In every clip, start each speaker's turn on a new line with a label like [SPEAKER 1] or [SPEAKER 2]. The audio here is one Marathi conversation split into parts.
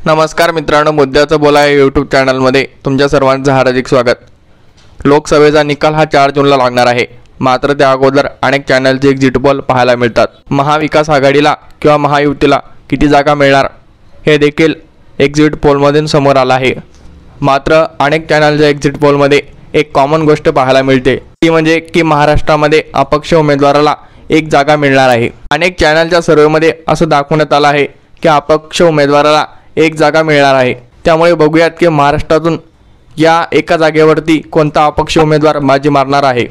[SPEAKER 1] नमस्कार मित्रांनो, मुद्द्याचं बोला या यूट्यूब चॅनलमध्ये तुमच्या सर्वांचं हार्दिक स्वागत। लोकसभेचा निकाल हा 4 जूनला लागणार आहे। मात्र त्या अगोदर अनेक चॅनलचे एक्झिट पोल पाहायला मिळतात। महाविकास आघाडीला किंवा महायुतीला किती जागा मिळणार हे देखील एक्झिट पोलमधून समोर आलं आहे। मात्र अनेक चॅनलच्या एक्झिट पोलमध्ये एक कॉमन गोष्ट पाहायला मिळते, ती म्हणजे की महाराष्ट्रामध्ये अपक्ष उमेदवाराला एक जागा मिळणार आहे। अनेक चॅनलच्या सर्वेमध्ये असं दाखवण्यात आलं आहे की अपक्ष उमेदवाराला एक जागा मिळणार आहे। त्यामुळे बघूयात की महाराष्ट्रातून या एका जागेवरती कोणता अपक्ष उमेदवार बाजी मारणार आहे।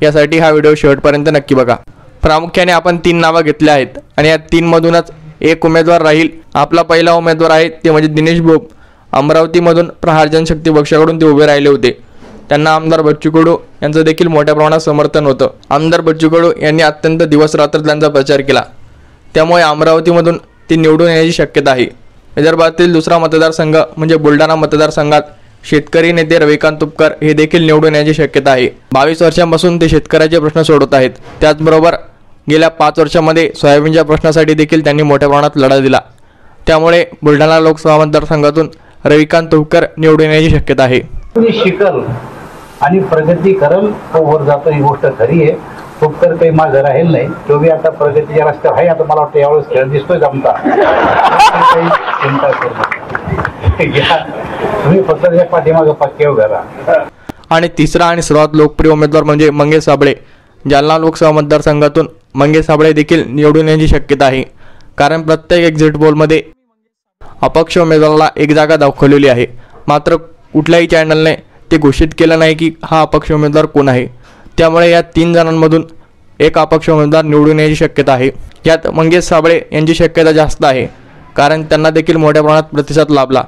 [SPEAKER 1] यासाठी हा व्हिडिओ शेवटपर्यंत नक्की बघा। प्रामुख्याने आपण 3 नावं घेतले आहेत आणि या 3 मधूनच एक उमेदवार राहील। आपला पहिला उमेदवार आहे ते म्हणजे दिनेश भोप। अमरावतीमधून प्रहार जनशक्ती पक्षाकडून ते उभे राहिले होते। त्यांना आमदार बच्चू कडू यांचं देखील मोठ्या प्रमाणात समर्थन होतं। आमदार बच्चू कडू यांनी अत्यंत दिवस रात्र त्यांचा प्रचार केला, त्यामुळे अमरावतीमधून ते निवडून येण्याची शक्यता आहे। विदर्भातील दुसरा मतदारसंघ म्हणजे बुलढाणा मतदारसंघात शेतकरी नेते रविकांत तुपकर हे देखील निवडून येण्याची शक्यता आहे। 22 वर्षांपासून ते शेतकऱ्याचे प्रश्न सोडवत आहेत। त्याचबरोबर गेल्या 5 वर्षांमध्ये सोयाबीनच्या प्रश्नासाठी देखील त्यांनी मोठ्या प्रमाणात लढा दिला। त्यामुळे बुलढाणा लोकसभा मतदारसंघातून रविकांत तुपकर निवडून येण्याची शक्यता आहे।
[SPEAKER 2] शिकल आणि प्रगती करल तो वर जातो, ही गोष्ट खरी आहे। तुपकर काही माझं राहील नाही, तो बी आता प्रगतीच्या रस्त्यावर आहे। आता मला वाटतं यावेळेस खेळ दिसतोय जमता, काही चिंता करू नका, तुम्ही फक्त त्या पाठीमागं पक्के उभे राहा।
[SPEAKER 1] आणि तिसरा आणि सर्वात लोकप्रिय उमेदवार म्हणजे मंगेश साबळे। जालना लोकसभा मतदारसंघातून मंगेश साबळे देखील निवडून येण्याची शक्यता आहे, कारण प्रत्येक एक्झिट पोलमध्ये अपक्ष उमेदवाराला एक जागा दाखवलेली आहे। मात्र कुठल्याही चॅनलने ते घोषित केलं नाही की हा अपक्ष उमेदवार कोण आहे। त्यामुळे या 3 जणांमधून एक अपक्ष उमेदवार निवडून येण्याची शक्यता आहे। यात मंगेश साबळे यांची शक्यता जास्त आहे, कारण त्यांना देखील मोठ्या प्रमाणात प्रतिसाद लाभला।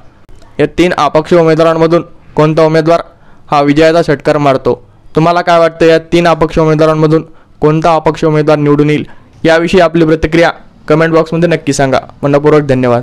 [SPEAKER 1] या 3 अपक्ष उमेदवारांमधून कोणता उमेदवार हा विजयाचा षटकार मारतो? तुम्हाला काय वाटतं, या 3 अपक्ष उमेदवारांमधून कोणता अपक्ष उमेदवार निवडून येईल? याविषयी आपली प्रतिक्रिया कमेंट बॉक्समध्ये नक्की सांगा। मनपूर्वक धन्यवाद।